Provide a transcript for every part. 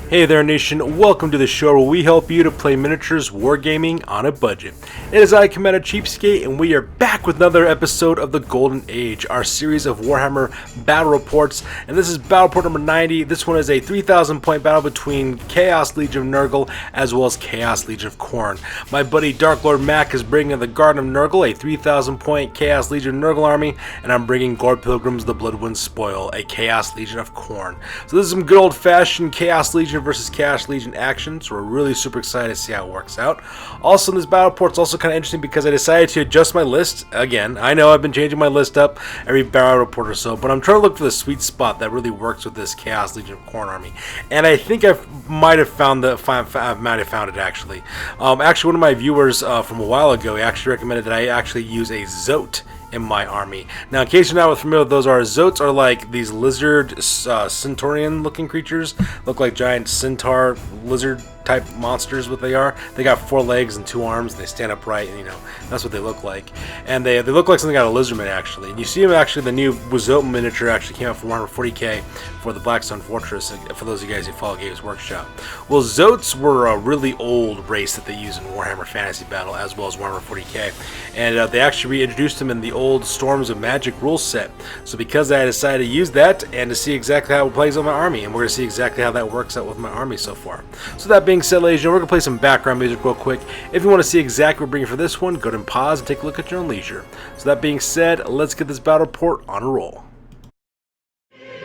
Hey there nation, welcome to the show where we help you to play miniatures wargaming on a budget. It is I, Commander Cheapskate, and we are back with another episode of the Golden Age, our series of Warhammer Battle Reports, and this is Battle Report number 90. This one is a 3,000 point battle between Chaos Legion of Nurgle as well as Chaos Legion of Khorne. My buddy Dark Lord Mac is bringing the Garden of Nurgle, a 3,000 point Chaos Legion of Nurgle army, and I'm bringing Gorepilgrims, the Bloodwind Spoil, a Chaos Legion of Khorne. So this is some good old fashioned Chaos Legion versus Chaos Legion action, so we're really super excited to see how it works out. Also, in this battle report, it's also kind of interesting because I decided to adjust my list again. I know I've been changing my list up every battle report or so, but I'm trying to look for the sweet spot that really works with this Chaos Legion of Khorne army, and I think I might have found it actually. Actually, one of my viewers from a while ago, he actually recommended that I actually use a Zote in my army. Now, in case you're not familiar with those, Zotes are like these lizard centaurian looking creatures, look like giant centaur lizard type monsters. What they are, they got 4 legs and 2 arms, and they stand upright, and that's what they look like. And they look like something out of Lizardman actually. And you see them actually, the new Zote miniature actually came out for Warhammer 40k for the Blackstone Fortress, for those of you guys who follow Games Workshop. Well, Zotes were a really old race that they use in Warhammer Fantasy Battle as well as Warhammer 40k, and they actually reintroduced them in the old Storms of Magic rule set. So because I decided to use that and to see exactly how it plays on my army, and we're going to see exactly how that works out with my army so far. So that being said, ladies and gentlemen, we're going to play some background music real quick. If you want to see exactly what we're bringing for this one, go ahead and pause and take a look at your own leisure. So that being said, let's get this battle report on a roll.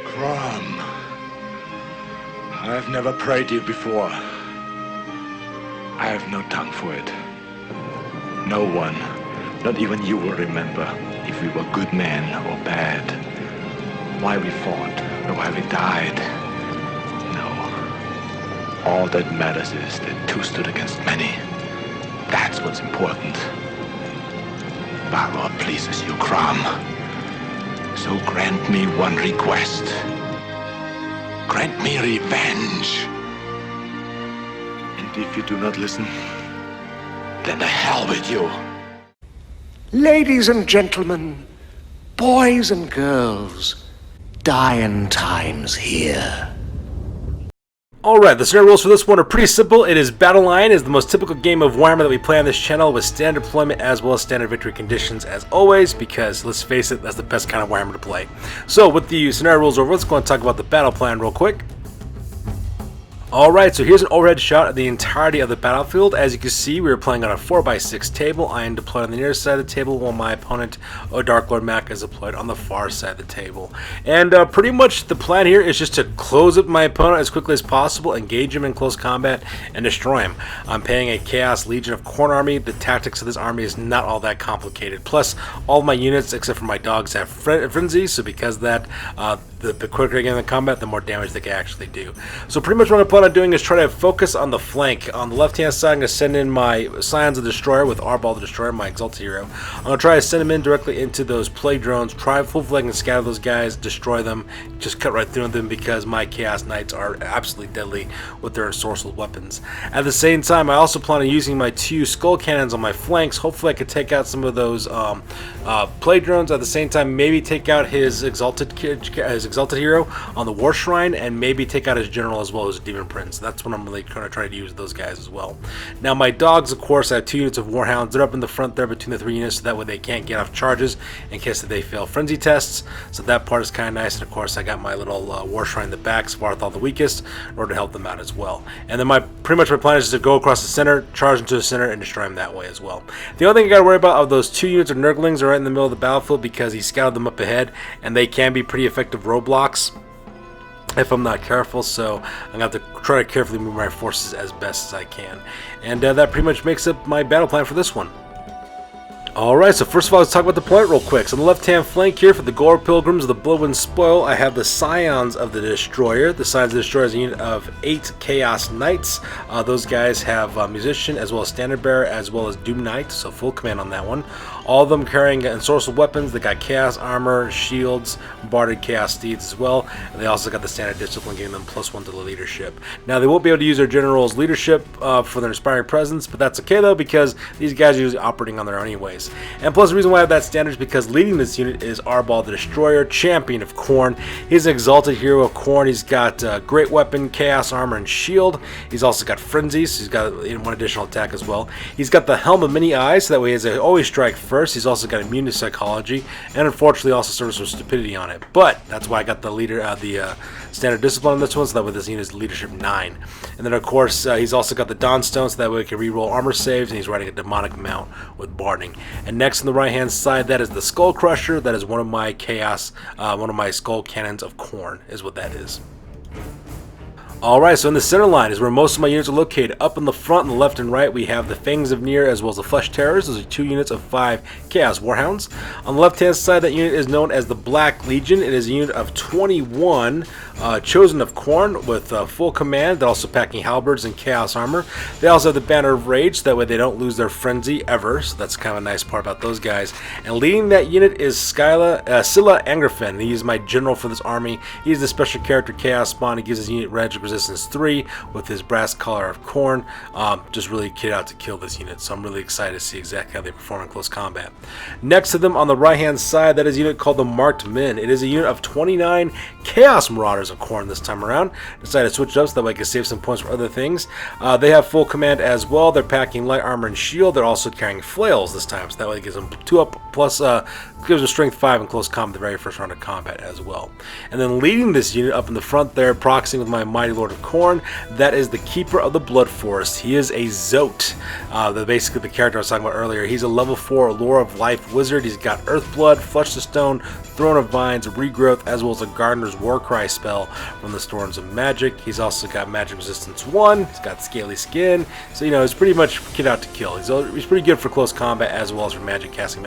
Crom, I've never prayed you before. I have no tongue for it. No one, not even you, will remember if we were good men or bad, why we fought, or why we died. No. All that matters is that 2 stood against many. That's what's important. Valor pleases you, Crom. So grant me one request. Grant me revenge. And if you do not listen, then the hell with you. Ladies and gentlemen, boys and girls, dying times here. Alright, the scenario rules for this one are pretty simple. It is Battle Line, is the most typical game of Warhammer that we play on this channel, with standard deployment as well as standard victory conditions as always, because let's face it, that's the best kind of Warhammer to play. So with the scenario rules over, let's go and talk about the battle plan real quick. Alright, so here's an overhead shot of the entirety of the battlefield. As you can see, we are playing on a 4x6 table. I am deployed on the near side of the table, while my opponent, Dark Lord Mac, is deployed on the far side of the table. And pretty much the plan here is just to close up my opponent as quickly as possible, engage him in close combat, and destroy him. I'm playing a Chaos Legion of Khorne army. The tactics of this army is not all that complicated. Plus, all of my units, except for my dogs, have frenzy, so because of that, the quicker I get in the combat, the more damage they can actually do. So pretty much what I plan on doing is try to focus on the flank. On the left hand side, I'm going to send in my Scions of the Destroyer with Arball the Destroyer, my Exalted hero. I'm going to try to send him in directly into those plague drones, try full flank and scatter those guys, destroy them, just cut right through them, because my Chaos Knights are absolutely deadly with their ensorcelled weapons. At the same time, I also plan on using my 2 skull cannons on my flanks. Hopefully I could take out some of those plague drones. At the same time, maybe take out his Exalted hero on the War Shrine, and maybe take out his general as well as Demon Prince. That's what I'm really trying to use with those guys as well. Now my dogs, of course, I have 2 units of Warhounds. They're up in the front there between the 3 units, so that way they can't get off charges in case that they fail frenzy tests. So that part is kind of nice. And of course I got my little War Shrine in the back, Svarthal the weakest, in order to help them out as well. And then pretty much my plan is just to go across the center, charge into the center, and destroy him that way as well. The only thing I got to worry about are those 2 units of Nurglings are right in the middle of the battlefield, because he scouted them up ahead, and they can be pretty effective roadblocks if I'm not careful, so I'm going to have to try to carefully move my forces as best as I can. And that pretty much makes up my battle plan for this one. Alright, so first of all, let's talk about the deployment real quick. So on the left-hand flank here for the Gorepilgrims of the Bloodwind Spoil, I have the Scions of the Destroyer. The Scions of the Destroyer is a unit of 8 Chaos Knights. Those guys have Musician, as well as Standard Bearer, as well as Doom Knight, so full command on that one. All of them carrying ensorcelled weapons. They got Chaos Armor, Shields, Barded Chaos Steeds as well. And they also got the Standard Discipline, giving them +1 to the leadership. Now, they won't be able to use their General's leadership for their Inspiring Presence, but that's okay though, because these guys are usually operating on their own anyways. nice. And plus the reason why I have that standard is because leading this unit is Arbal the Destroyer, champion of Khorne. He's an exalted hero of Khorne. He's got great weapon, chaos armor, and shield. He's also got frenzy, so he's got one additional attack as well. He's got the helm of many eyes, so that way he has to always strike first. He's also got immune to psychology, and unfortunately also serves some stupidity on it. But that's why I got the leader, the standard discipline on this one, so that way this unit is leadership 9. And then of course he's also got the Dawnstone, so that way he can reroll armor saves, and he's riding a demonic mount with barding. And next on the right hand side, that is the Skull Crusher. That is one of my chaos, one of my skull cannons of Khorne is what that is. Alright, so in the center line is where most of my units are located. Up in the front and the left and right, we have the Fangs of Nyr as well as the Flesh Terrors. Those are 2 units of 5 Chaos Warhounds. On the left hand side, that unit is known as the Black Legion. It is a unit of 21 chosen of Khorne with full command. They're also packing halberds and chaos armor. They also have the Banner of Rage, so that way they don't lose their frenzy ever. So that's kind of a nice part about those guys. And leading that unit is Scylla Angerfen. He is my general for this army. He's the special character Chaos Spawn. He gives his unit Resistance 3 with his brass collar of Khorne. Just really kid out to kill this unit, so I'm really excited to see exactly how they perform in close combat. Next to them on the right hand side, that is a unit called the Marked Men. It is a unit of 29 Chaos Marauders of Khorne this time around. Decided to switch it up so that way I can save some points for other things. They have full command as well. They're packing light armor and shield. They're also carrying flails this time, so that way it gives them 2 up plus gives them strength 5 in close combat the very first round of combat as well. And then leading this unit up in the front there, proxying with my Mighty Lord of Khorne, that is the Keeper of the Blood Forest. He is a Zote, basically the character I was talking about earlier. He's a level 4 Lore of Life wizard. He's got Earthblood, Flesh to Stone, Throne of Vines, Regrowth, as well as a Gardener's Warcry spell from the Storms of Magic. He's also got Magic Resistance 1. He's got Scaly Skin, so you know he's pretty much kid out to kill. He's pretty good for close combat as well as for casting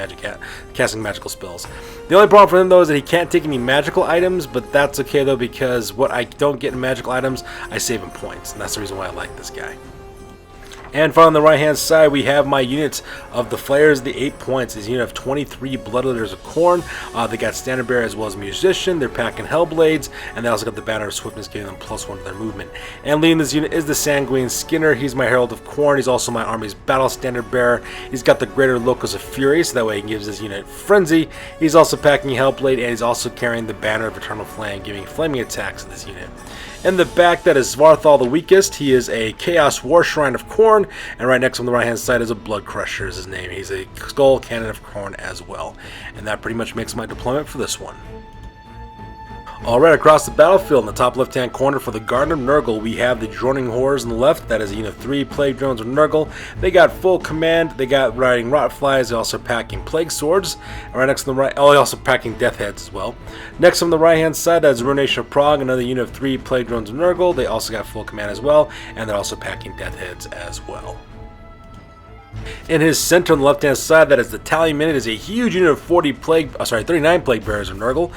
magical spells. The only problem for him though is that he can't take any magical items, but that's okay though, because what I don't get in magical items I save in points, and that's the reason why I like this guy. And finally on the right hand side, we have my units of the Flayers, the 8 points. This unit of 23 Bloodletters of Khorne. They got Standard Bearer as well as Musician. They're packing Hellblades, and they also got the Banner of Swiftness, giving them +1 to their movement. And leading this unit is the Sanguine Skinner. He's my Herald of Khorne. He's also my army's Battle Standard Bearer. He's got the Greater Locus of Fury, so that way he gives his unit Frenzy. He's also packing Hellblade, and he's also carrying the Banner of Eternal Flame, giving flaming attacks to this unit. In the back, that is Svarthal the Weakest. He is a Chaos War Shrine of Khorne, and right next on the right hand side is a Blood Crusher is his name. He's a Skull Cannon of Khorne as well. And that pretty much makes my deployment for this one. Alright, across the battlefield in the top left hand corner for the Garden of Nurgle, we have the Droning Horrors on the left. That is a unit of 3 Plague Drones of Nurgle. They got full command. They got riding Rotflies. They're also packing Plague Swords. And right next to the right, they're also packing Death Heads as well. Next on the right hand side, that is Ruination of Prague, another unit of 3 Plague Drones of Nurgle. They also got full command as well, and they're also packing Death Heads as well. In his center on the left hand side, that is the Tallyman. It is a huge unit of 39 Plague Bearers of Nurgle.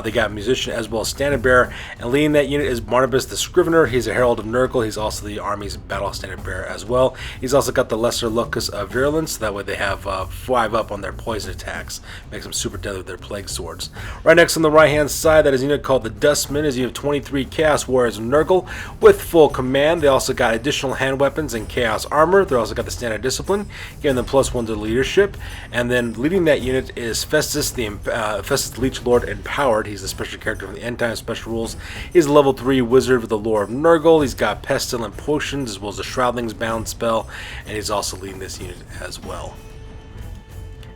They got Musician as well as Standard Bearer, and leading that unit is Barnabas the Scrivener. He's a Herald of Nurgle. He's also the army's Battle Standard Bearer as well. He's also got the Lesser Locus of Virulence, so that way they have 5 up on their poison attacks. Makes them super deadly with their Plague Swords. Right next on the right hand side, that is a unit called the Dustman. Is a unit of 23 Chaos Warriors of Nurgle with full command. They also got additional hand weapons and Chaos Armor. They also got the Standard Discipline, giving them +1 to leadership. And then leading that unit is Festus, Festus the Leechlord Empowered. He's the special character from the End Time Special Rules. He's a level 3 wizard with the lore of Nurgle. He's got Pestilent Potions as well as the Shroudlings Bound spell, and he's also leading this unit as well.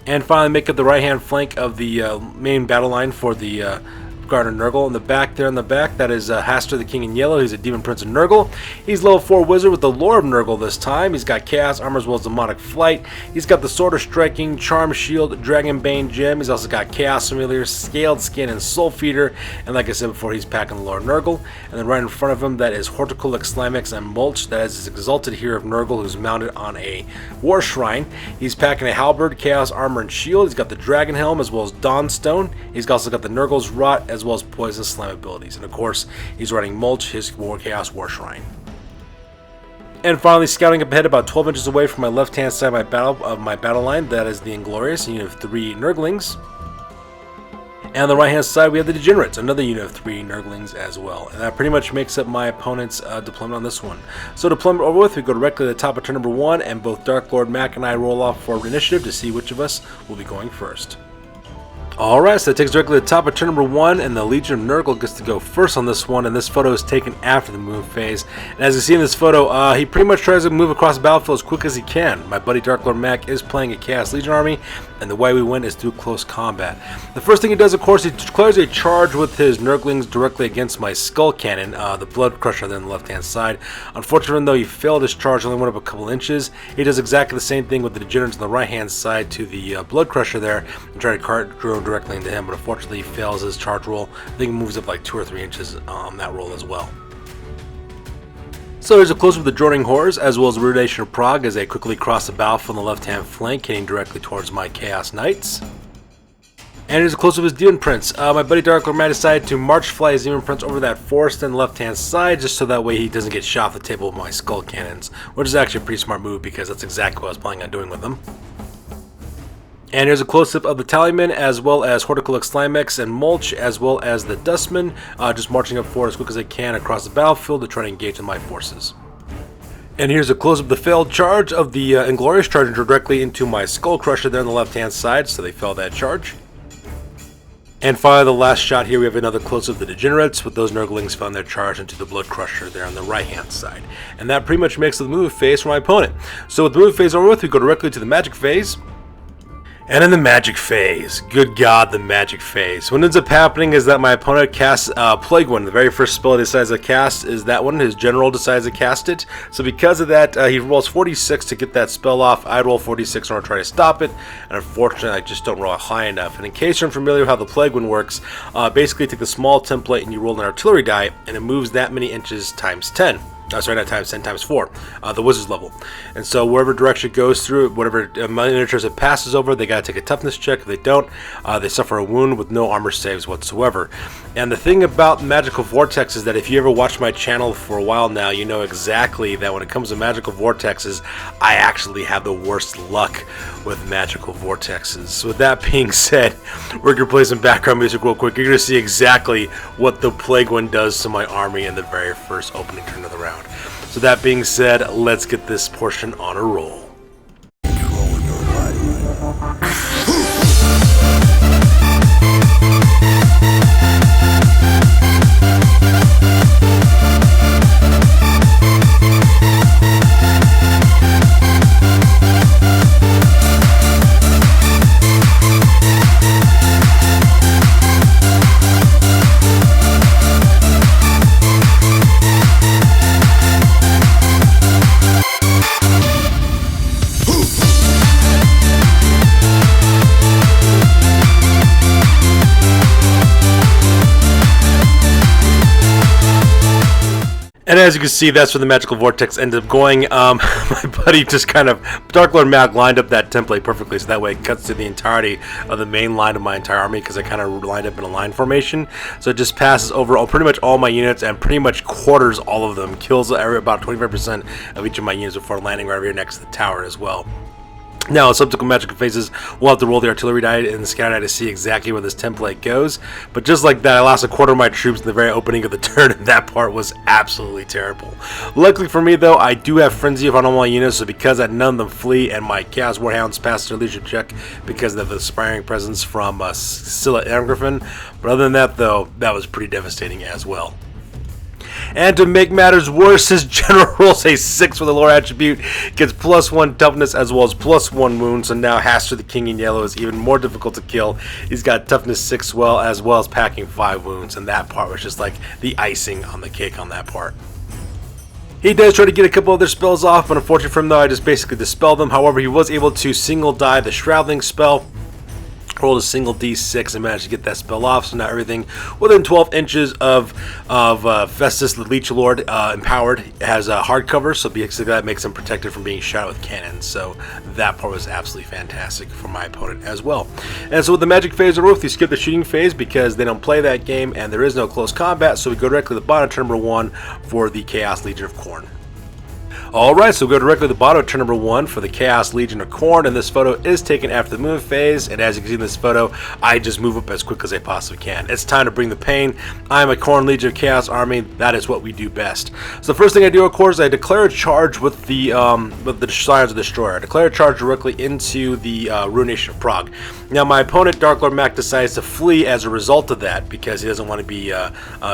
And finally, make up the right hand flank of the main battle line for the Garden of Nurgle. In the back there, in the back, that is Hastur the King in Yellow. He's a Demon Prince of Nurgle. He's level 4 wizard with the lore of Nurgle this time. He's got Chaos Armor as well as Demonic Flight. He's got the Sword of Striking, Charm Shield, Dragon Bane Gem. He's also got Chaos Familiar, Scaled Skin, and Soul Feeder. And like I said before, he's packing the lore of Nurgle. And then right in front of him, that is Horticulix Slimex and Mulch. That is his exalted hero of Nurgle, who's mounted on a War Shrine. He's packing a Halberd, Chaos Armor, and Shield. He's got the Dragon Helm as well as Dawnstone. He's also got the Nurgle's Rot as well as Poison Slime abilities, and of course he's riding Mulch, his Chaos War Shrine. And finally, scouting up ahead about 12 inches away from my left hand side of my battle line, that is the Inglorious, a unit of 3 Nurglings. And on the right hand side we have the Degenerates, another unit of 3 Nurglings as well. And that pretty much makes up my opponent's deployment on this one. So deployment over with, we go directly to the top of turn number 1, and both Dark Lord Mac and I roll off for initiative to see which of us will be going first. Alright, so that takes directly to the top of turn number 1, and the Legion of Nurgle gets to go first on this one, and this photo is taken after the move phase. And as you see in this photo, he pretty much tries to move across the battlefield as quick as he can. My buddy Dark Lord Mac is playing a Chaos Legion army, and the way we win is through close combat. The first thing he does, of course, he declares a charge with his Nurglings directly against my Skull Cannon, the Blood Crusher there on the left-hand side. Unfortunately, though he failed his charge, only went up a couple inches, he does exactly the same thing with the Degenerates on the right-hand side to the Blood Crusher there, and try to drone directly into him, but unfortunately he fails his charge roll. I think he moves up like 2 or 3 inches on that roll as well. So there's a close-up of the Droning Horrors, as well as the Ruination of Prague, as they quickly cross the battlefield on the left-hand flank, heading directly towards my Chaos Knights. And here's a close-up of his Demon Prince. My buddy Dark Lord Mac decided to march fly his Demon Prince over that forest on the left-hand side, just so that way he doesn't get shot off the table with my Skull Cannons, which is actually a pretty smart move because that's exactly what I was planning on doing with them. And here's a close-up of the Tallyman, as well as Horticolic Slimex and Mulch, as well as the Dustman, just marching up forward as quick as they can across the battlefield to try to engage with my forces. And here's a close-up of the failed charge of the Inglorious, charging directly into my Skull Crusher there on the left-hand side, so they failed that charge. And finally, the last shot here, we have another close-up of the Degenerates, with those Nurglings found their charge into the Blood Crusher there on the right-hand side. And that pretty much makes the move phase for my opponent. So with the move phase over with, we go directly to the Magic phase. And in the Magic phase, good God, the Magic phase. What ends up happening is that my opponent casts Plague Wind. The very first spell he decides to cast is that one. His general decides to cast it. So because of that, he rolls 46 to get that spell off. I roll 46 in order to try to stop it. And unfortunately, I just don't roll high enough. And in case you're unfamiliar with how the Plague Wind works, basically you take the small template and you roll an artillery die, and it moves that many inches times 10. Sorry, not times 10, times 4, the wizard's level. And so wherever direction it goes through, whatever miniatures it passes over, they gotta take a toughness check. If they don't, they suffer a wound with no armor saves whatsoever. And the thing about Magical Vortex is that if you ever watched my channel for a while now, you know exactly that when it comes to Magical Vortexes, I actually have the worst luck with Magical Vortexes. So with that being said, we're gonna play some background music real quick. You're gonna see exactly what the Plague Wind does to my army in the very first opening turn of the round. So that being said, let's get this portion on a roll. And as you can see, that's where the Magical Vortex ended up going. My buddy just kind of, Dark Lord Mac lined up that template perfectly, so that way it cuts to the entirety of the main line of my entire army, because I kind of lined up in a line formation. So it just passes over pretty much all my units and pretty much quarters all of them, kills about 25% of each of my units before landing right here next to the tower as well. Now, in subsequent magical phases, we'll have to roll the artillery die and the scout die to see exactly where this template goes. But just like that, I lost a quarter of my troops in the very opening of the turn, and that part was absolutely terrible. Luckily for me, though, I do have Frenzy on all my units, so because none of them flee, and my Chaos Warhounds passed their leadership check because of the Aspiring Presence from Scylla and Griffin. But other than that, though, that was pretty devastating as well. And to make matters worse, his general rolls a 6 for the lore attribute, gets +1 toughness as well as +1 wound, so now Hastur the King in Yellow is even more difficult to kill. He's got toughness 6 as well as packing 5 wounds, and that part was just like the icing on the cake on that part. He does try to get a couple other spells off, but unfortunately for him though, I just basically dispel them. However, he was able to single die the Shrouding spell, rolled a single d6 and managed to get that spell off, so now everything within 12 inches of Festus the Leechlord empowered has a hardcover, so basically that makes him protected from being shot with cannons, so that part was absolutely fantastic for my opponent as well. And so with the magic phase of Roof, you skip the shooting phase because they don't play that game and there is no close combat, so we go directly to the bottom turn number 1 for the Chaos Legion of Khorne. Alright, so we go directly to the bottom of turn number 1 for the Chaos Legion of Khorne, and this photo is taken after the move phase, and as you can see in this photo, I just move up as quick as I possibly can. It's time to bring the pain. I'm a Khorne Legion of Chaos army. That is what we do best. So the first thing I do, of course, is I declare a charge with the Scions of the Destroyer. I declare a charge directly into the Ruination of Prague. Now my opponent, Dark Lord Mac, decides to flee as a result of that because he doesn't want to be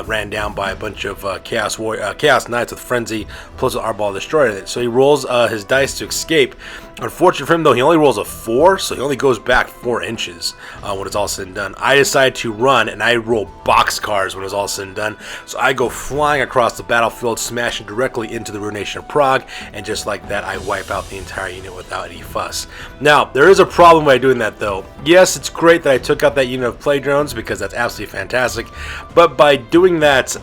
ran down by a bunch of Chaos Knights with Frenzy plus an Arball Destroyer. So he rolls his dice to escape. Unfortunately for him, though, he only rolls a 4, so he only goes back 4 inches when it's all said and done. I decide to run, and I roll boxcars when it's all said and done. So I go flying across the battlefield, smashing directly into the Ruination of Prague, and just like that, I wipe out the entire unit without any fuss. Now, there is a problem by doing that, though. Yes, it's great that I took out that unit of play drones, because that's absolutely fantastic, but by doing that,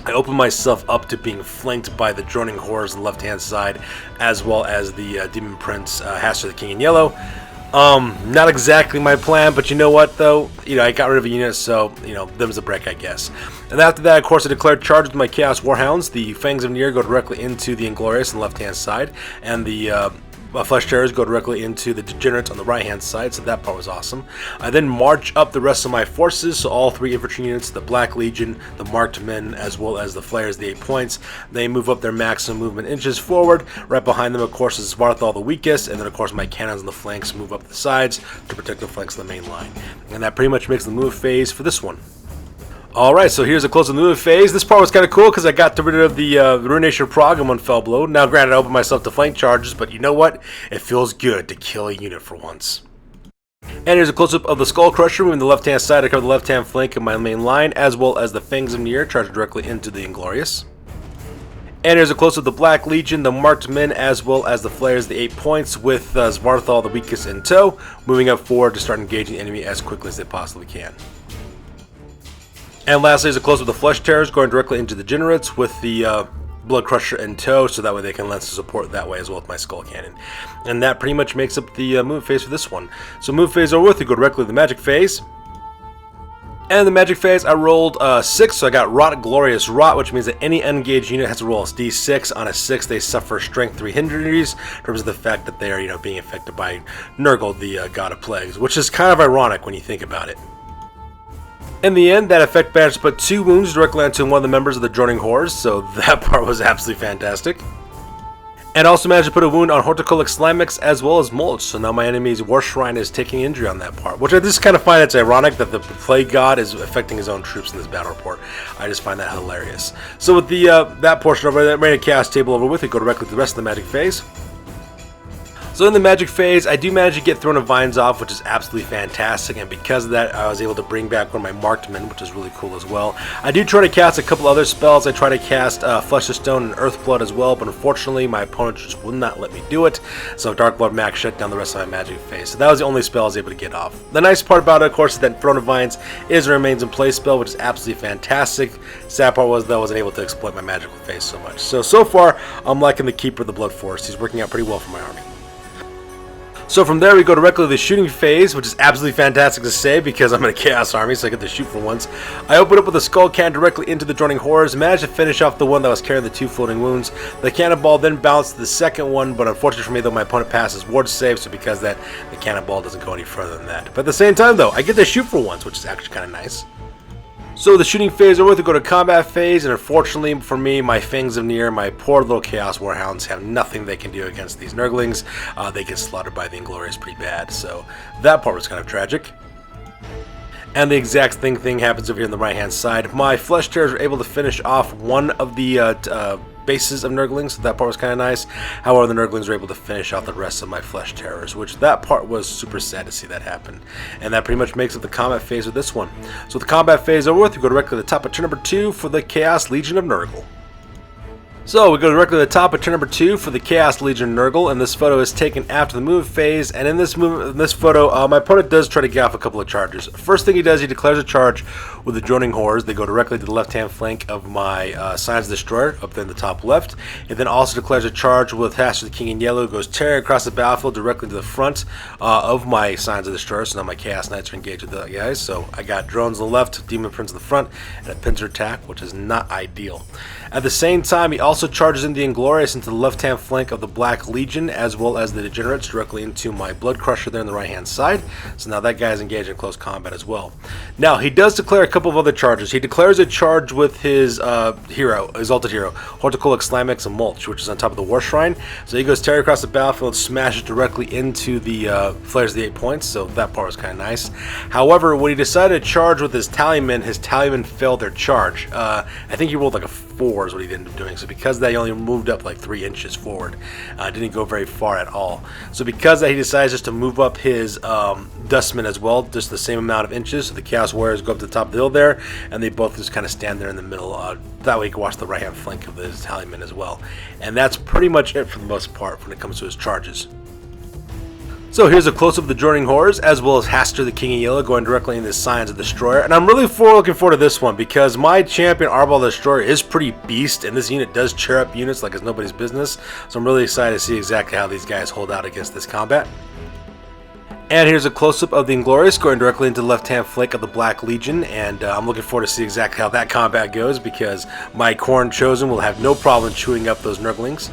I open myself up to being flanked by the droning horrors on the left-hand side, as well as the Demon Prince, Hastur the King in Yellow. Not exactly my plan, but you know what, though? I got rid of a unit, so, them's a break, I guess. And after that, of course, I declared charge with my Chaos Warhounds. The Fangs of Nir go directly into the Inglorious on the left-hand side, and the Flesh Terrors go directly into the Degenerates on the right-hand side, so that part was awesome. I then march up the rest of my forces, so all 3 infantry units, the Black Legion, the Marked Men, as well as the Flayers, the 8 points. They move up their maximum movement inches forward. Right behind them, of course, is Svarthal, the weakest, and then, of course, my cannons on the flanks move up the sides to protect the flanks of the main line. And that pretty much makes the move phase for this one. Alright, so here's a close of the move phase. This part was kind of cool because I got rid of the Ruination of Prague in one fell blow. Now, granted, I opened myself to flank charges, but you know what? It feels good to kill a unit for once. And here's a close-up of the Skull Crusher moving the left-hand side to cover the left-hand flank of my main line, as well as the Fangs of Nir charging directly into the Inglorious. And here's a close-up of the Black Legion, the Marked Men, as well as the Flayers, the 8 points, with Svarthal, the weakest, in tow, moving up forward to start engaging the enemy as quickly as they possibly can. And lastly is a close-up of the Flesh Terrors going directly into the Degenerates with the Blood Crusher in tow, so that way they can lend some support that way as well with my Skull Cannon. And that pretty much makes up the move phase for this one. So move phase over with, we go directly to the Magic phase. And in the Magic phase, I rolled 6, so I got Rot, Glorious Rot, which means that any engaged unit has to roll a d6. On a 6, they suffer Strength 3 injuries, in terms of the fact that they are, being affected by Nurgle, the God of Plagues, which is kind of ironic when you think about it. In the end, that effect managed to put 2 wounds directly onto one of the members of the Droning Horrors, so that part was absolutely fantastic. And also managed to put a wound on Horticolic Slimix as well as Mulch, so now my enemy's War Shrine is taking injury on that part, which I just kind of find it's ironic that the Plague God is affecting his own troops in this battle report. I just find that hilarious. So with the that portion over there, that Chaos table over with, we go directly to the rest of the Magic phase. So in the Magic phase, I do manage to get Throne of Vines off, which is absolutely fantastic, and because of that, I was able to bring back one of my Marked Men, which is really cool as well. I do try to cast a couple other spells. I try to cast Flesh of Stone and Earthblood as well, but unfortunately, my opponent just would not let me do it, so Dark Lord Mac shut down the rest of my Magic phase. So that was the only spell I was able to get off. The nice part about it, of course, is that Throne of Vines is a remains in play spell, which is absolutely fantastic. Sad part was that I wasn't able to exploit my magical phase so much. So far, I'm liking the Keeper of the Blood Forest. He's working out pretty well for my army. So from there we go directly to the shooting phase, which is absolutely fantastic to say because I'm in a Chaos army, so I get to shoot for once. I open up with a Skull Cannon directly into the Droning Horrors, managed to finish off the one that was carrying the 2 floating wounds. The Cannonball then bounced to the second one, but unfortunately for me, though, my opponent passes Ward save, so because of that, the Cannonball doesn't go any further than that. But at the same time, though, I get to shoot for once, which is actually kind of nice. So the shooting phase over to go to combat phase, and unfortunately for me, my Fangs of Nir, my poor little Chaos Warhounds have nothing they can do against these Nurglings. They get slaughtered by the Inglorious pretty bad, so that part was kind of tragic. And the exact thing happens over here on the right hand side. My Flesh Terrors were able to finish off one of the bases of Nurglings, so that part was kind of nice. However, the Nurglings were able to finish out the rest of my Flesh Terrors, which that part was super sad to see that happen. And that pretty much makes up the combat phase of this one. So with the combat phase over with, we go directly to the top of turn number 2 for the Chaos Legion of Nurgle. So we go directly to the top of turn number 2 for the Chaos Legion Nurgle, and this photo is taken after the move phase. And in this photo, my opponent does try to get off a couple of charges. First thing he does, he declares a charge with the Droning Horrors. They go directly to the left-hand flank of my Scions of the Destroyer, up there in the top left. It then also declares a charge with Hastur the King in Yellow, goes tearing across the battlefield directly to the front of my Scions of the Destroyer. So now my Chaos Knights are engaged with the guys. So I got drones on the left, Demon Prince in the front, and a pincer attack, which is not ideal. At the same time, he also charges in the Inglorious into the left-hand flank of the Black Legion, as well as the Degenerates directly into my Blood Crusher there on the right-hand side. So now that guy's engaged in close combat as well. Now, he does declare a couple of other charges. He declares a charge with his hero, Exalted Hero, Horticolic Slimex and Mulch, which is on top of the War Shrine. So he goes tear across the battlefield, smashes directly into the Flares of the 8 points, so that part was kind of nice. However, when he decided to charge with his Tallyman failed their charge. I think he rolled like a 4 is what he ended up doing. So because of that, he only moved up like 3 inches forward. Didn't go very far at all. So because of that, he decides just to move up his Dustman as well, just the same amount of inches. So the Chaos Warriors go up to the top of the hill there, and they both just kind of stand there in the middle. That way he can watch the right-hand flank of his Tallyman as well. And that's pretty much it for the most part when it comes to his charges. So here's a close-up of the Joining Horrors, as well as Hastur the King of Yellow going directly into the Scions of the Destroyer. And I'm really looking forward to this one, because my champion Arbol the Destroyer is pretty beast, and this unit does cheer up units like it's nobody's business. So I'm really excited to see exactly how these guys hold out against this combat. And here's a close-up of the Inglorious going directly into the left-hand flank of the Black Legion, and I'm looking forward to see exactly how that combat goes, because my Khorne Chosen will have no problem chewing up those Nurglings.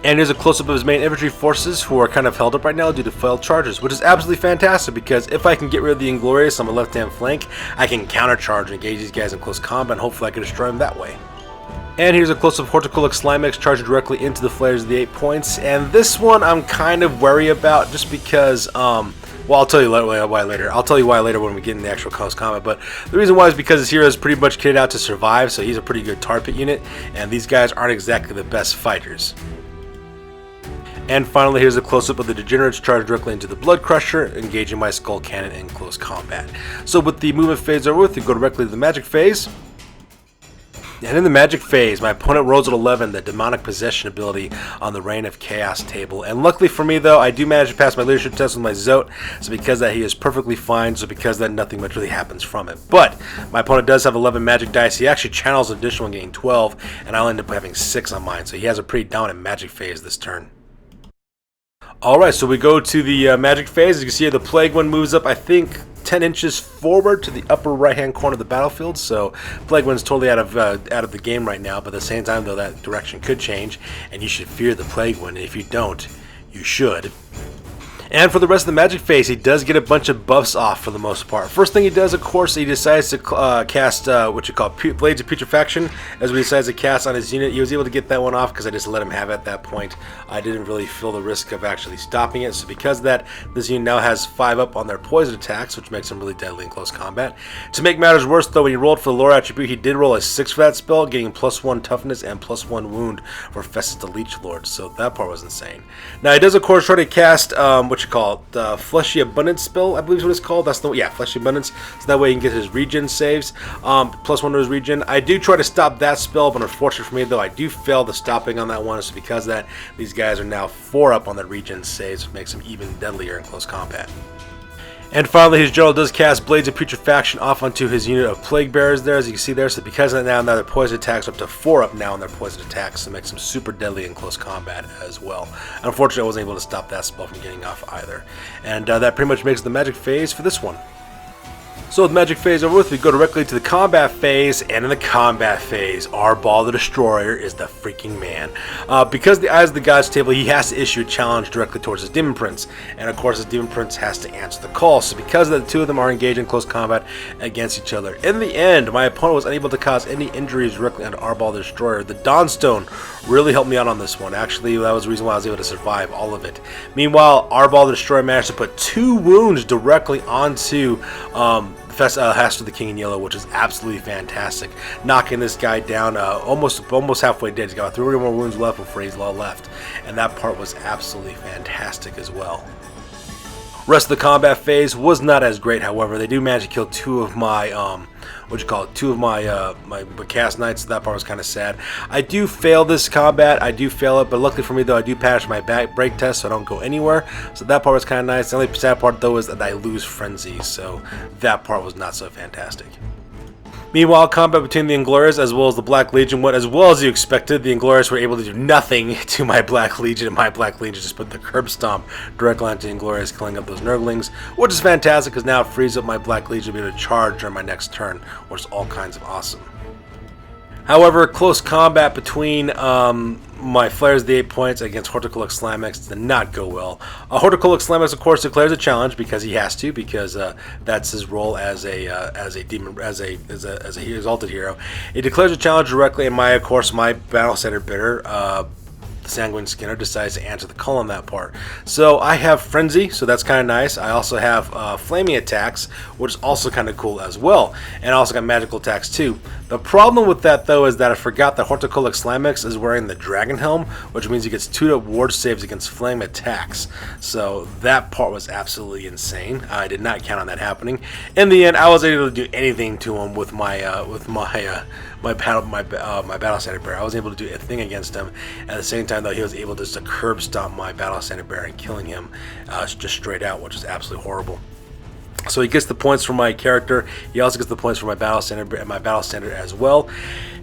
And here's a close-up of his main infantry forces, who are kind of held up right now due to failed charges, which is absolutely fantastic, because if I can get rid of the Inglorious on my left-hand flank, I can countercharge and engage these guys in close combat, and hopefully I can destroy them that way. And here's a close-up of Horticolic Slimex charging directly into the Flares of the 8 points, and this one I'm kind of wary about, just because, well, I'll tell you why later. I'll tell you why later when we get in the actual close combat, but the reason why is because his hero is pretty much kitted out to survive, so he's a pretty good tar pit unit, and these guys aren't exactly the best fighters. And finally, here's a close-up of the Degenerates charged directly into the Blood Crusher, engaging my Skull Cannon in close combat. So with the movement phase over with, we go directly to the Magic phase. And in the Magic phase, my opponent rolls at 11 the Demonic Possession ability on the Reign of Chaos table. And luckily for me, though, I do manage to pass my leadership test with my Zote, so because of that, he is perfectly fine, so because of that, nothing much really happens from it. But my opponent does have 11 Magic dice. He actually channels an additional one, getting 12, and I'll end up having 6 on mine, so he has a pretty dominant Magic phase this turn. Alright, so we go to the Magic phase. As you can see, the Plague Wind moves up, I think, 10 inches forward to the upper right-hand corner of the battlefield. So Plague Wind's totally out of the game right now, but at the same time, though, that direction could change, and you should fear the Plague Wind. And if you don't, you should. And for the rest of the Magic phase, he does get a bunch of buffs off for the most part. First thing he does, of course, he decides to cast what you call Blades of Putrefaction. As he decides to cast on his unit, he was able to get that one off because I just let him have it at that point. I didn't really feel the risk of actually stopping it. So because of that, this unit now has 5 up on their poison attacks, which makes them really deadly in close combat. To make matters worse, though, when he rolled for the lore attribute, he did roll a 6 for that spell, getting +1 toughness and +1 wound for Festus the Leechlord. So that part was insane. Now he does, of course, try to cast the Fleshy Abundance spell, I believe is what it's called. That's the, yeah, Fleshy Abundance. So that way he can get his regen saves, +1 to his regen. I do try to stop that spell, but unfortunately for me, though, I do fail the stopping on that one. So because of that, these guys are now 4 up on their regen saves, which makes them even deadlier in close combat. And finally, his general does cast Blades of Putrefaction off onto his unit of Plague Bearers there, as you can see there. So because of that, now their poison attacks are up to 4 up now on their poison attacks, so it makes them super deadly in close combat as well. Unfortunately, I wasn't able to stop that spell from getting off either. And that pretty much makes the Magic phase for this one. So with Magic phase over with, we go directly to the combat phase, and in the combat phase, Arbol the Destroyer is the freaking man. Because the Eyes of the Gods table, he has to issue a challenge directly towards his Demon Prince, and of course his Demon Prince has to answer the call. So because the two of them are engaged in close combat against each other, in the end, my opponent was unable to cause any injuries directly onto Arbol the Destroyer. The Dawnstone really helped me out on this one. Actually, that was the reason why I was able to survive all of it. Meanwhile, Arbol the Destroyer managed to put 2 wounds directly onto Hastur the King in Yellow, which is absolutely fantastic, knocking this guy down almost halfway dead. He's got 3 more wounds left before he's all left, and that part was absolutely fantastic as well. Rest of the combat phase was not as great, however. They do manage to kill 2 of my my cast knights, so that part was kind of sad. I do fail this combat, I do fail it, but luckily for me, though, I do pass my break test, so I don't go anywhere, so that part was kind of nice. The only sad part, though, is that I lose Frenzy, so that part was not so fantastic. Meanwhile, combat between the Inglorious as well as the Black Legion went as well as you expected. The Inglorious were able to do nothing to my Black Legion, and my Black Legion just put the curb stomp directly onto the Inglorious, killing up those Nurglings, which is fantastic because now it frees up my Black Legion to be able to charge during my next turn, which is all kinds of awesome. However, close combat between my Flares the 8 points against Horticulus Slamix did not go well. Horticulus Slamix, of course, declares a challenge because he has to, because that's his role as a demon, as a exalted hero. He declares a challenge directly, and of course, my Battle Center bidder, the Sanguine Skinner, decides to answer the call on that part. So I have Frenzy, so that's kind of nice. I also have Flaming Attacks, which is also kind of cool as well. And I also got Magical Attacks too. The problem with that, though, is that I forgot that Horticulus Slamix is wearing the Dragon Helm, which means he gets 2 ward saves against flame attacks. So that part was absolutely insane. I did not count on that happening. In the end, I was able to do anything to him with my Battle Standard Bear. I was able to do a thing against him. At the same time, though, he was able just to curb stomp my Battle Standard Bear and killing him just straight out, which is absolutely horrible. So he gets the points for my character. He also gets the points for my Battle Standard as well.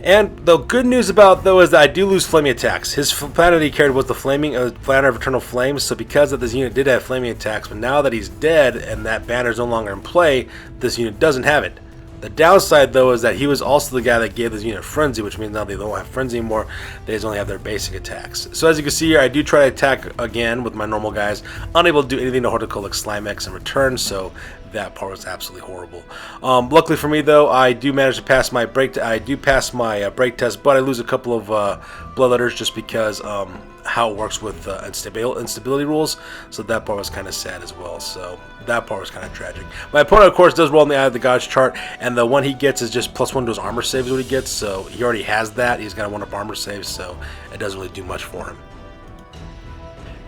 And the good news about, though, is that I do lose flaming attacks. His planet he carried was the flaming Banner of Eternal Flames. So because of this unit did have flaming attacks, but now that he's dead and that banner is no longer in play, this unit doesn't have it. The downside, though, is that he was also the guy that gave this unit Frenzy, which means now they don't have Frenzy anymore. They just only have their basic attacks. So as you can see here, I do try to attack again with my normal guys. Unable to do anything to Horticulus Slamix in return, so that part was absolutely horrible. Luckily for me, though, I do manage to pass my break. I do pass my break test, but I lose a couple of bloodletters just because how it works with instability rules. So that part was kind of sad as well. So that part was kind of tragic. My opponent, of course, does roll in the Eye of the Gods chart, and the one he gets is just +1 to his armor saves. What he gets, so he already has that. He's got a 1-up armor save, so it doesn't really do much for him.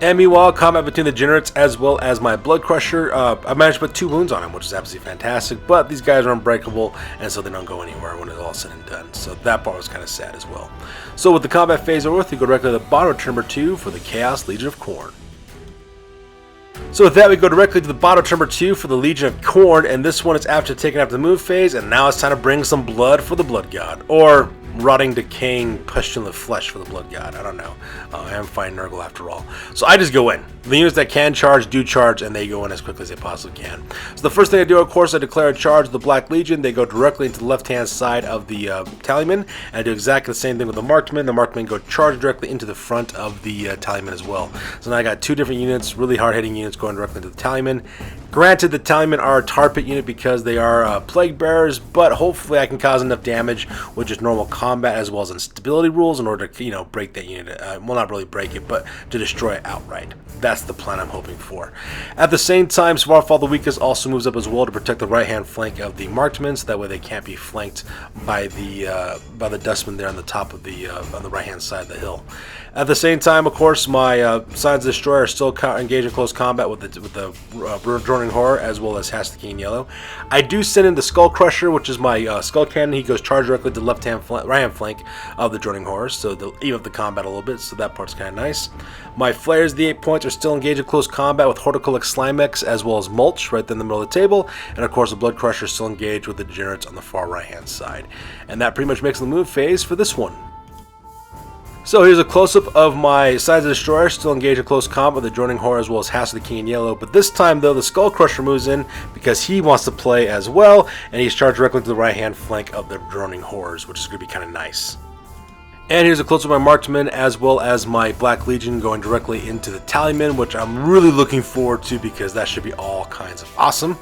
And meanwhile, combat between the Degenerates as well as my Blood Crusher, I managed to put 2 wounds on him, which is absolutely fantastic, but these guys are unbreakable, and so they don't go anywhere when it's all said and done. So that part was kind of sad as well. So with the combat phase over with, we go directly to the bottom of turn number 2 for the Chaos Legion of Khorne. So with that, we go directly to the bottom of turn number 2 for the Legion of Khorne, and this one is after taking up the move phase, and now it's time to bring some blood for the Blood God, or rotting, decaying, pestilent flesh for the Blood God. I don't know. I am fighting Nurgle after all. So I just go in. The units that can charge do charge, and they go in as quickly as they possibly can. So the first thing I do, of course, I declare a charge of the Black Legion. They go directly into the left-hand side of the Tallyman. And I do exactly the same thing with the Markmen. The Markmen go charge directly into the front of the Tallyman as well. So now I got 2 different units, really hard-hitting units going directly into the Tallyman. Granted, the Tallyman are a tar pit unit because they are plague bearers, but hopefully I can cause enough damage with just normal combat as well as instability rules in order to, break that unit. Well, not really break it, but to destroy it outright. That's the plan I'm hoping for. At the same time, Svartfall the Weakest also moves up as well to protect the right-hand flank of the Markmen, so that way they can't be flanked by the Dustman there on the top of the on the right-hand side of the hill. At the same time, of course, my Signs of Destroyer are still engaged in close combat with the Droning Horror as well as Hastur King in Yellow. I do send in the Skull Crusher, which is my Skull Cannon. He goes charge directly to the right-hand flank of the Droning Horror, so they'll even up the combat a little bit, so that part's kind of nice. My Flares, the 8 points, are still engaged in close combat with Horticulus Slamix as well as Mulch right there in the middle of the table, and of course the Blood Crusher is still engaged with the Degenerates on the far right-hand side. And that pretty much makes the move phase for this one. So here's a close-up of my Signs of Destroyer, still engaged in close combat with the Droning Horror as well as Hastur the King in Yellow, but this time though the Skull Crusher moves in because he wants to play as well, and he's charged directly to the right-hand flank of the Droning Horrors, which is going to be kind of nice. And here's a close-up of my Marksman as well as my Black Legion going directly into the Tallyman, which I'm really looking forward to because that should be all kinds of awesome.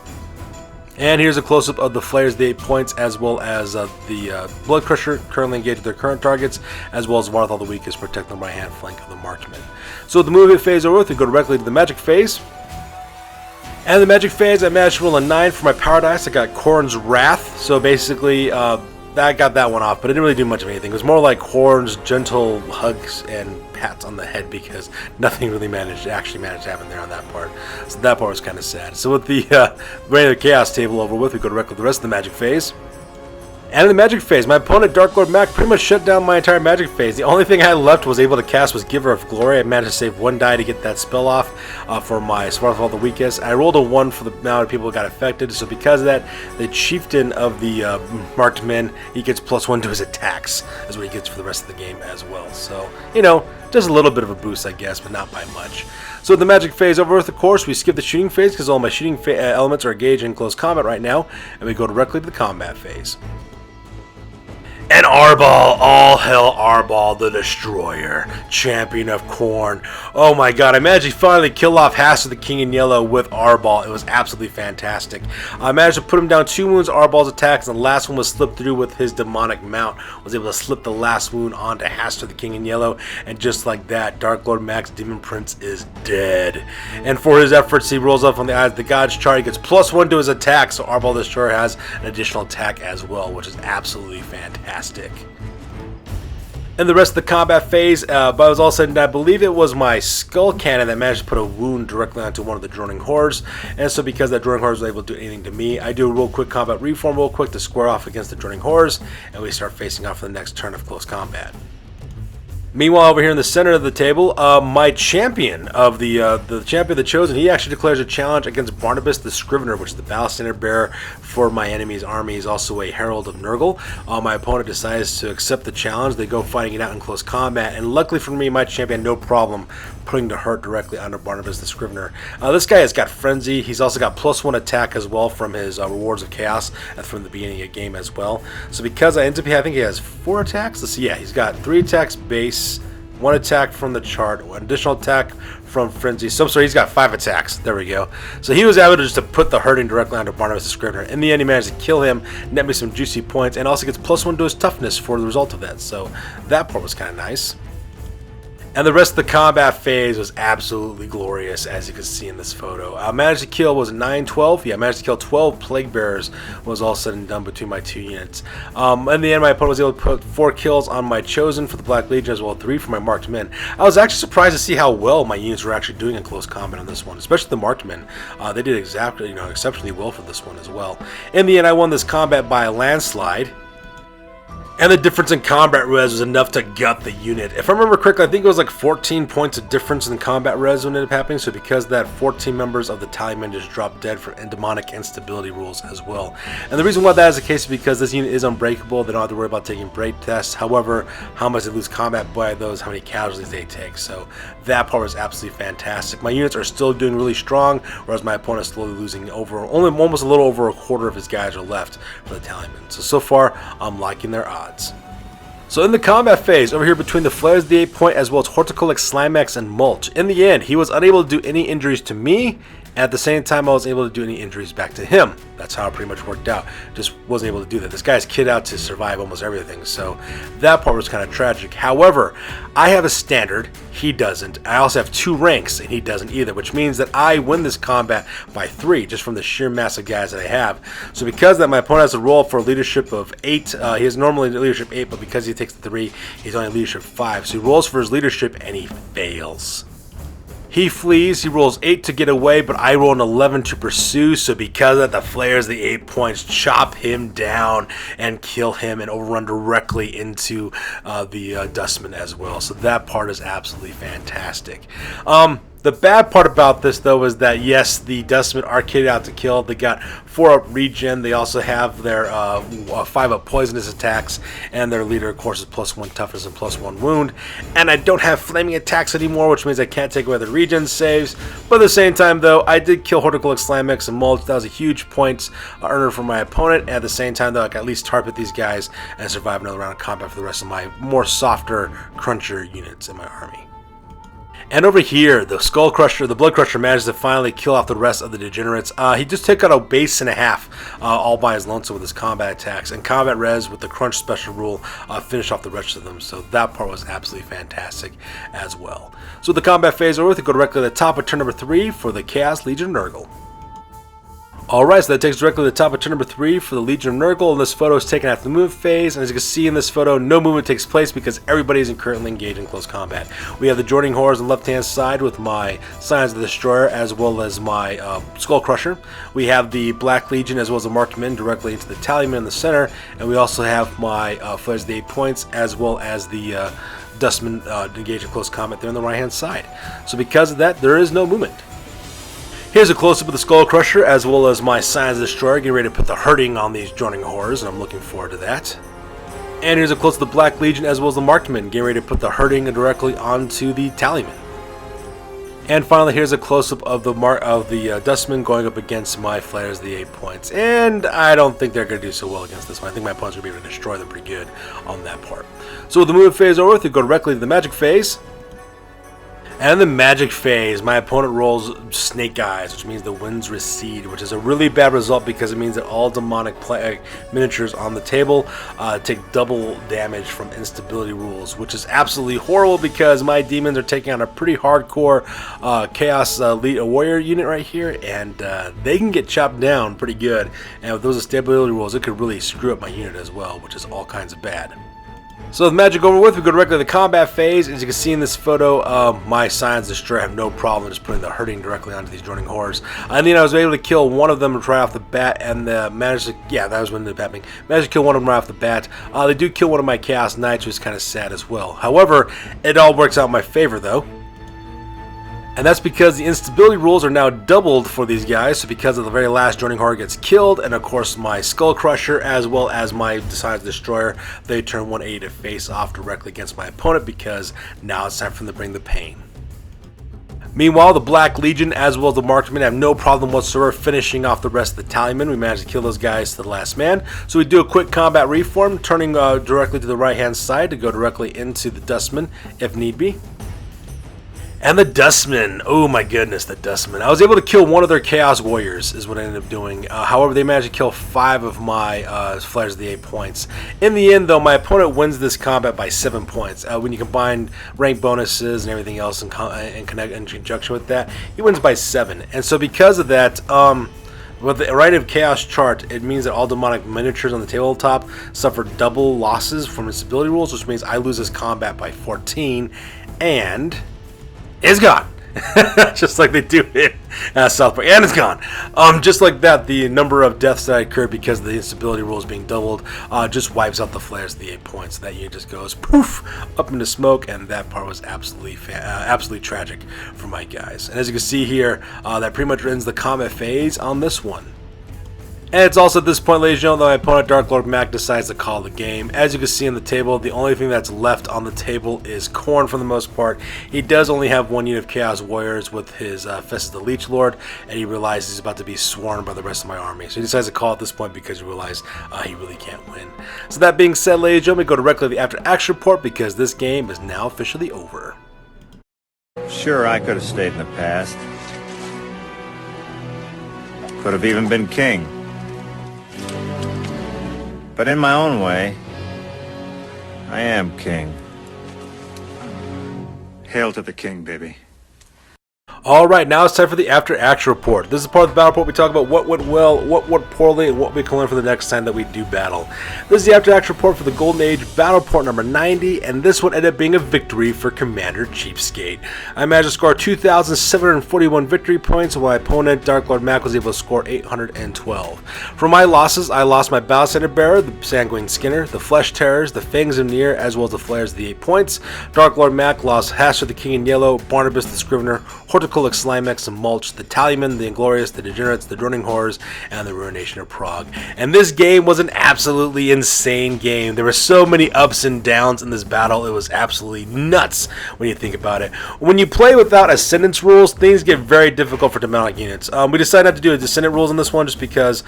And here's a close-up of the Flares, the 8 points, as well as the Blood Crusher currently engaged with their current targets, as well as Varthal the Weakest protecting the right-hand flank of the Markmen. So with the movement phase over with, we go directly to the Magic phase. And the Magic phase, I managed to roll a 9 for my Power Dice. I got Khorne's Wrath, so basically I got that one off, but it didn't really do much of anything. It was more like Khorne's gentle hugs and pats on the head because nothing really actually managed to happen there on that part. So that part was kind of sad. So with the Reign of the Chaos table over with, we go directly to the rest of the Magic phase. And in the Magic phase, my opponent, Dark Lord Mac, pretty much shut down my entire Magic phase. The only thing I left was able to cast was Giver of Glory. I managed to save 1 die to get that spell off for my Svartfall the Weakest. I rolled a 1 for the amount of people who got affected, so because of that, the Chieftain of the Marked Men, he gets +1 to his attacks. That's what he gets for the rest of the game as well. So, just a little bit of a boost, I guess, but not by much. So the Magic phase over with, of course, we skip the shooting phase because all my shooting elements are engaged in close combat right now, and we go directly to the combat phase. And Arbol, all hell Arbol the Destroyer, champion of Khorne. Oh my god, I managed to finally kill off Hastur the King in Yellow with Arbol. It was absolutely fantastic. I managed to put him down 2 wounds, Arbol's attacks, and the last one was slipped through with his demonic mount. Was able to slip the last wound onto Hastur the King in Yellow, and just like that, Dark Lord Max Demon Prince is dead. And for his efforts, he rolls up on the Eyes of the Gods chart. He gets +1 to his attack, so Arbol the Destroyer has an additional attack as well, which is absolutely fantastic. And the rest of the combat phase, but it was all said and done, I believe it was my skull cannon that managed to put a wound directly onto one of the droning hordes. And so because that droning horde was able to do anything to me, I do a real quick combat reform real quick to square off against the droning hordes, and we start facing off for the next turn of close combat. Meanwhile, over here in the center of the table, my champion of the champion of the Chosen, he actually declares a challenge against Barnabas the Scrivener, which is the battle standard bearer for my enemy's army. He's also a herald of Nurgle. My opponent decides to accept the challenge. They go fighting it out in close combat, and luckily for me, my champion had no problem putting the hurt directly onto Barnabas the Scrivener. This guy has got Frenzy. He's also got +1 attack as well from his Rewards of Chaos from the beginning of the game as well. So because I think he has 4 attacks. Let's see, yeah, he's got 3 attacks base, 1 attack from the chart, 1 additional attack from Frenzy. So sorry, he's got 5 attacks. There we go. So he was able to just put the hurting directly onto Barnabas the Scrivener. In the end, he managed to kill him, net me some juicy points, and also gets +1 to his toughness for the result of that. So that part was kind of nice. And the rest of the combat phase was absolutely glorious, as you can see in this photo. I managed to kill, was it 9-12? Yeah, I managed to kill 12 Plague Bearers, was all said and done between my 2 units. In the end, my opponent was able to put 4 kills on my Chosen for the Black Legion, as well as 3 for my Marked Men. I was actually surprised to see how well my units were actually doing in close combat on this one, especially the Marked Men. They did exceptionally well for this one as well. In the end, I won this combat by a landslide. And the difference in combat res was enough to gut the unit. If I remember correctly, I think it was like 14 points of difference in combat res when it ended up happening. So because of that, 14 members of the Tallyman just dropped dead for demonic instability rules as well. And the reason why that is the case is because this unit is unbreakable. They don't have to worry about taking break tests. However, how much they lose combat by those, how many casualties they take. So that part was absolutely fantastic. My units are still doing really strong, whereas my opponent is slowly losing almost a little over a quarter of his guys are left for the Tallyman. So far, I'm liking their odds. So in the combat phase, over here between the Flares of the 8 point as well as Horticolic, Slimex, and Mulch, in the end, he was unable to do any injuries to me, and at the same time, I was able to do any injuries back to him. That's how it pretty much worked out. Just wasn't able to do that. This guy's kid out to survive almost everything, so that part was kind of tragic. However, I have a standard, he doesn't. I also have 2 ranks, and he doesn't either, which means that I win this combat by 3, just from the sheer mass of guys that I have. So because that, my opponent has a roll for leadership of 8. He has normally leadership 8, but because he takes the 3, he's only leadership 5. So he rolls for his leadership, and he fails. He flees, he rolls 8 to get away, but I roll an 11 to pursue, so because of the Flares, the 8 points chop him down and kill him and overrun directly into the Dustman as well. So that part is absolutely fantastic. The bad part about this, though, is that, yes, the Dustmen are kitted out to kill. They got 4-up regen. They also have their 5-up poisonous attacks. And their leader, of course, is +1 toughness and +1 wound. And I don't have flaming attacks anymore, which means I can't take away the regen saves. But at the same time, though, I did kill Horticolic, Slimex, and Mulch. That was a huge points earner for my opponent. And at the same time, though, I can at least target these guys and survive another round of combat for the rest of my more softer, cruncher units in my army. And over here, the Skull Crusher, the Blood Crusher, managed to finally kill off the rest of the degenerates. He just took out a base and a half all by his lonesome with his combat attacks. And combat res with the Crunch special rule finished off the rest of them. So that part was absolutely fantastic as well. So the combat phase over with, to go directly to the top of turn number 3 for the Chaos Legion of Nurgle. Alright, so that takes directly to the top of turn number 3 for the Legion of Nurgle, and this photo is taken after the movement phase, and as you can see in this photo, no movement takes place because everybody is currently engaged in close combat. We have the joining hordes on the left-hand side with my Signs of the Destroyer as well as my Skull Crusher. We have the Black Legion as well as the Marked Men directly into the Tallyman in the center, and we also have my Flares of the 8 points as well as the Dustmen engaged in close combat there on the right-hand side. So because of that, there is no movement. Here's a close-up of the Skull Crusher, as well as my Signs of the Destroyer, getting ready to put the hurting on these joining horrors, and I'm looking forward to that. And here's a close-up of the Black Legion, as well as the Marked Men, getting ready to put the hurting directly onto the Tallyman. And finally, here's a close-up of the Dustman going up against my Flayers of the 8 points. And I don't think they're going to do so well against this one. I think my opponent's going to be able to destroy them pretty good on that part. So with the movement phase over with, we go directly to the magic phase. And in the magic phase, my opponent rolls Snake Eyes, which means the winds recede, which is a really bad result because it means that all demonic miniatures on the table take double damage from instability rules, which is absolutely horrible because my demons are taking on a pretty hardcore Chaos Elite Warrior unit right here, and they can get chopped down pretty good. And with those instability rules, it could really screw up my unit as well, which is all kinds of bad. So with magic over with, we go directly to the combat phase. As you can see in this photo, my Scions Destroyer have no problem just putting the hurting directly onto these droning horrors. And then I was able to kill one of them right off the bat, and managed to, yeah, that was when the happening. Managed to kill one of them right off the bat. They do kill one of my Chaos Knights, which is kind of sad as well. However, it all works out in my favor though. And that's because the instability rules are now doubled for these guys. So because of the very last Droning Horror gets killed, and of course my Skull Crusher as well as my Scions Destroyer, they turn 180 to face off directly against my opponent because now it's time for them to bring the pain. Meanwhile, the Black Legion as well as the Marksmen have no problem whatsoever finishing off the rest of the Tallymen. We managed to kill those guys to the last man. So we do a quick combat reform, turning directly to the right hand side to go directly into the Dustman if need be. And the Dustman, oh my goodness, the Dustman. I was able to kill one of their Chaos Warriors is what I ended up doing. However, they managed to kill 5 of my Flayers of the 8 points. In the end, though, my opponent wins this combat by 7 points. When you combine rank bonuses and everything else in conjunction with that, he wins by 7. And so because of that, with the Rite of Chaos chart, it means that all demonic miniatures on the tabletop suffer double losses from instability rules, which means I lose this combat by 14, and it's gone. Just like they do in South Park. And it's gone. Just like that, the number of deaths that occurred because of the instability rules being doubled just wipes out the Flayers of the 8 points. That unit just goes poof up into smoke, and that part was absolutely tragic for my guys. And as you can see here, that pretty much ends the combat phase on this one. And it's also at this point, ladies and gentlemen, that my opponent, Dark Lord Mac, decides to call the game. As you can see on the table, the only thing that's left on the table is Khorne for the most part. He does only have one unit of Chaos Warriors with his Festus the Leechlord, and he realizes he's about to be swarmed by the rest of my army. So he decides to call at this point because he realizes he really can't win. So that being said, ladies and gentlemen, go directly to the After Action Report because this game is now officially over. Sure, I could have stayed in the past. Could have even been king. But in my own way, I am king. Hail to the king, baby. Alright, now it's time for the After Action Report. This is part of the battle report. We talk about what went well, what went poorly, and what we can learn for the next time that we do battle. This is the After Action Report for the Golden Age Battle Report number 90, and this one ended up being a victory for Commander Cheapskate. I managed to score 2,741 victory points, while my opponent, Dark Lord Mac, was able to score 812. For my losses, I lost my Battle Standard Bearer, the Sanguine Skinner, the Flesh Terrors, the Fangs of Nier, as well as the Flayers of the 8 points. Dark Lord Mac lost Hastur the King in Yellow, Barnabas the Scrivener, Horticulix Slimex and Mulch, the Tallymen, the Inglorious, the Degenerates, the Droning Horrors, and the Ruination of Prague. And this game was an absolutely insane game. There were so many ups and downs in this battle. It was absolutely nuts when you think about it. When you play without Ascendance rules, things get very difficult for Daemonic units. We decided not to do a Descendant rules on this one just because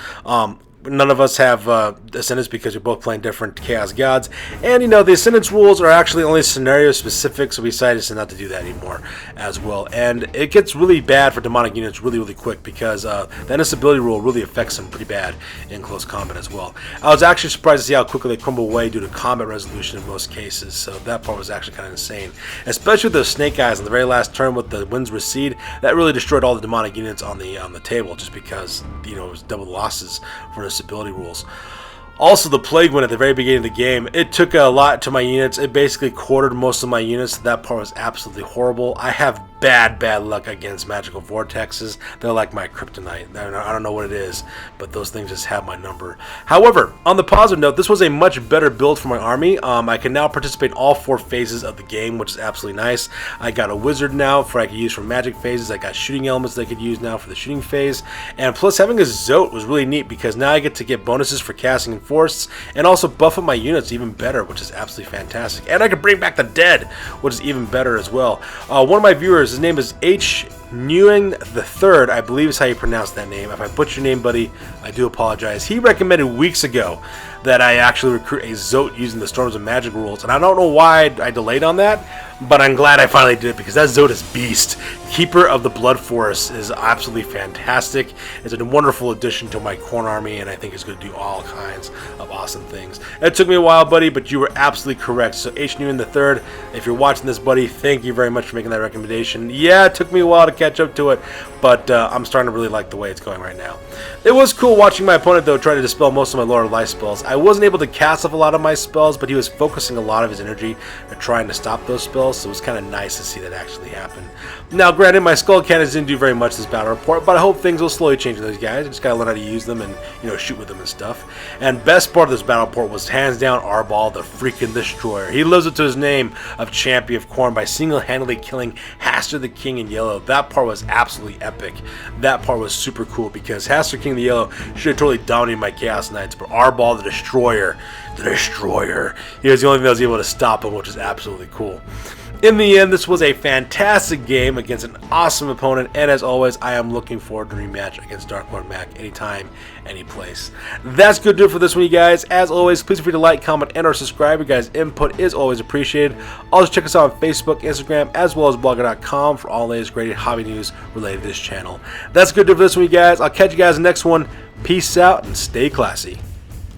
none of us have Ascendants because we're both playing different Chaos Gods. And, you know, the Ascendance rules are actually only scenario specific, so we decided not to do that anymore as well. And it gets really bad for Demonic units really, really quick because the instability rule really affects them pretty bad in close combat as well. I was actually surprised to see how quickly they crumble away due to combat resolution in most cases, so that part was actually kind of insane. Especially with those Snake Eyes on the very last turn with the Winds Recede, that really destroyed all the Demonic units on the table just because, you know, it was double losses for instability rules. Also, the Plague Wind at the very beginning of the game, it took a lot to my units. It basically quartered most of my units. That part was absolutely horrible. I have bad luck against magical vortexes. They're like my kryptonite. I don't know what it is, but those things just have my number. However, on the positive note, this was a much better build for my army. I can now participate in all 4 phases of the game, which is absolutely nice. I got a wizard now I could use for magic phases. I got shooting elements that I could use now for the shooting phase. And plus, having a Zote was really neat because now I get to get bonuses for casting reinforced, and also buff up my units even better, which is absolutely fantastic. And I can bring back the dead, which is even better as well. One of my viewers, his name is H. Nguyen the Third, I believe is how you pronounce that name. If I butcher your name, buddy, I do apologize. He recommended weeks ago that I actually recruit a Zote using the Storms of Magic rules, and I don't know why I delayed on that, but I'm glad I finally did it, because that Zote is beast. Keeper of the Blood Forest is absolutely fantastic. It's a wonderful addition to my Khorne army, and I think it's going to do all kinds of awesome things. It took me a while, buddy, but you were absolutely correct. So H. Nguyen the Third, if you're watching this, buddy, thank you very much for making that recommendation. Yeah, it took me a while to catch up to it, but I'm starting to really like the way it's going right now. It was cool watching my opponent, though, try to dispel most of my Lord of Life spells. I wasn't able to cast off a lot of my spells, but he was focusing a lot of his energy to trying to stop those spells, so it was kind of nice to see that actually happen. Now, granted, my Skull Cannons didn't do very much this battle report, but I hope things will slowly change with those guys. I just gotta learn how to use them and, you know, shoot with them and stuff. And best part of this battle report was hands down Arbal, the freaking Destroyer. He lives up to his name of Champion of Khorne by single-handedly killing Hastur the King in Yellow. That part was absolutely epic. That part was super cool, because Hastur King of the Yellow should have totally dominated my Chaos Knights, but Arbal the Destroyer, he was the only thing that was able to stop him, which is absolutely cool. In the end, this was a fantastic game against an awesome opponent, and as always, I am looking forward to rematch against Dark Lord Mac anytime, any place. That's good to do it for this one, you guys. As always, please feel free to like, comment, and or subscribe. You guys' input is always appreciated. Also, check us out on Facebook, Instagram, as well as blogger.com for all the latest graded hobby news related to this channel. That's good to do it for this one, you guys. I'll catch you guys in the next one. Peace out and stay classy.